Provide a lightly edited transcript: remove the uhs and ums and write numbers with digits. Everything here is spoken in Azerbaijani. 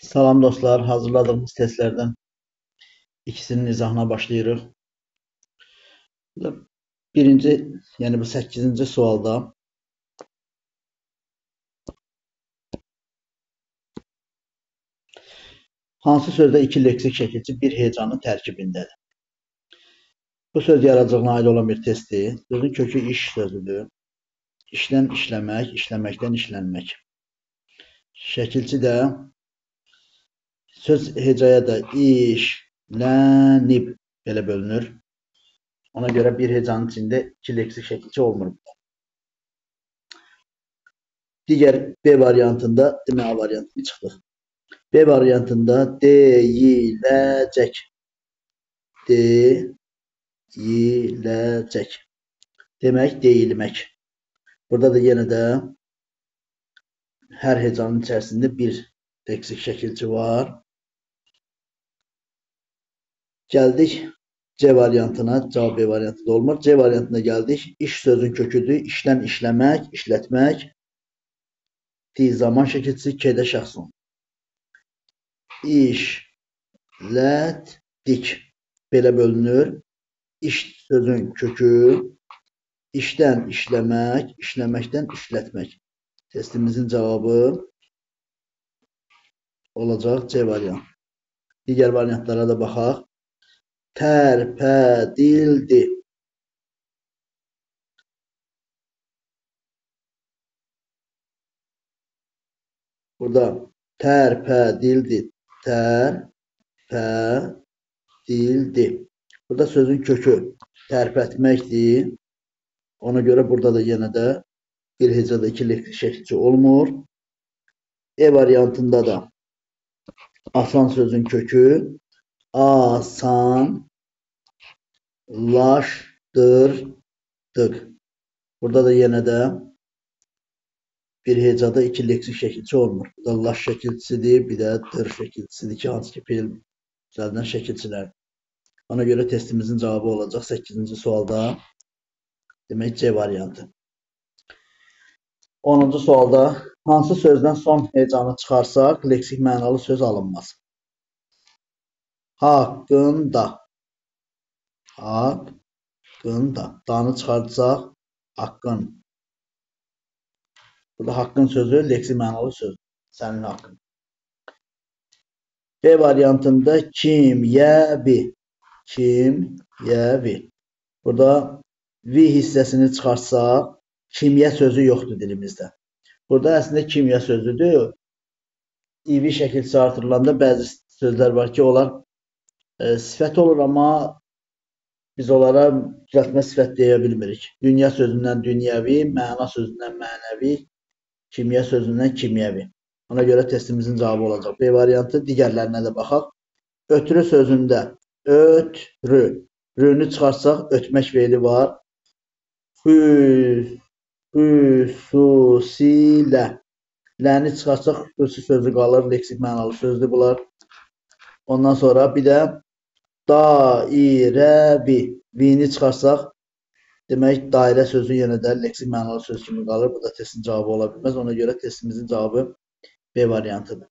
Salam dostlar, hazırladığımız testlerden ikisinin izahına başlayırıq. Birinci, yani bu 8-ci sualda hansı sözdə iki leksik şəkilçi bir hecanın tərkibindədir? Bu söz yaradıcılığına aid olan bir testdir. Sözün kökü iş sözüdür. İşdən işləmək, işləməkdən işlənmək. Şəkilçi də söz hecaya da işlənib belə bölünür. Ona görə bir hecanın içində iki leksik şəkilçi olmur. Digər B variantında, demək A variantını çıxdıq. B variantında deyiləcək. Deyiləcək. Demək, deyilmək. Burada da yenə də hər hecanın içərisində bir leksik şəkilçi var. Gəldik C variantına. Cavab B variantında olmur. C variantına gəldik. İş sözün köküdür. İşdən işləmək, işlətmək. D zaman şəkilçisi, K-də şəxsun. İşlətdik. Belə bölünür. İş sözün kökü, işdən işləmək, işləməkdən işlətmək. Testimizin cavabı olacaq C variantı. Digər variantlara da baxaq. Tərpədildi. Burada tərpədildi. Tərpədildi. Burada sözün kökü tərpətməkdir. Ona görə burada da yenə də bir hecada iki leksik şəkilçi olmur. E variantında da asan sözün kökü asanlaşdırdık. Burada da yenə də bir hecada iki leksik şəkilçi olmur. Bu da laş şəkilçisidir, bir də dır şəkilçisidir ki, hansı ki fe'l düzəldən şəkilçilər. Ona görə testimizin cavabı olacaq 8-ci sualda. Demək C variantı. 10-cu sualda hansı sözdən son hecanı çıxarsaq leksik mənalı söz alınmaz? Haqqında. Haqqında. Danı çıxartsaq haqqın. Burada haqqın sözü leksik mənalı söz. Sənin haqqın. B variantında kimyəvi. Kimyəvi. Burada vi hissəsini çıxarsaq kimya sözü yoxdur dilimizdə. Burada əslində kimya sözüdür. İv şəkilçisi artırılanda bəzi sözlər var ki, onlar sifət olur, amma biz onlara düzəltmə sifət deyə bilmirik. Dünya sözündən dünyəvi, məna sözündən mənəvi, kimya sözündən kimyəvi. Ona görə testimizin cavabı olacaq. B variantı, digərlərinə də baxaq. Ötürü sözündə ötrü, rünü çıxarsaq ötmək fe'li var. Xüsusilə, ləni çıxarsaq xüsusi sözü qalır, leksik mənalı sözdür bunlar. Ondan sonra bir də dairəvi, vini çıxarsaq demək dairə sözü yenə də leksik mənalı söz kimi qalır. Bu da testin cavabı ola bilməz. Ona görə testimizin cavabı B variantıdır.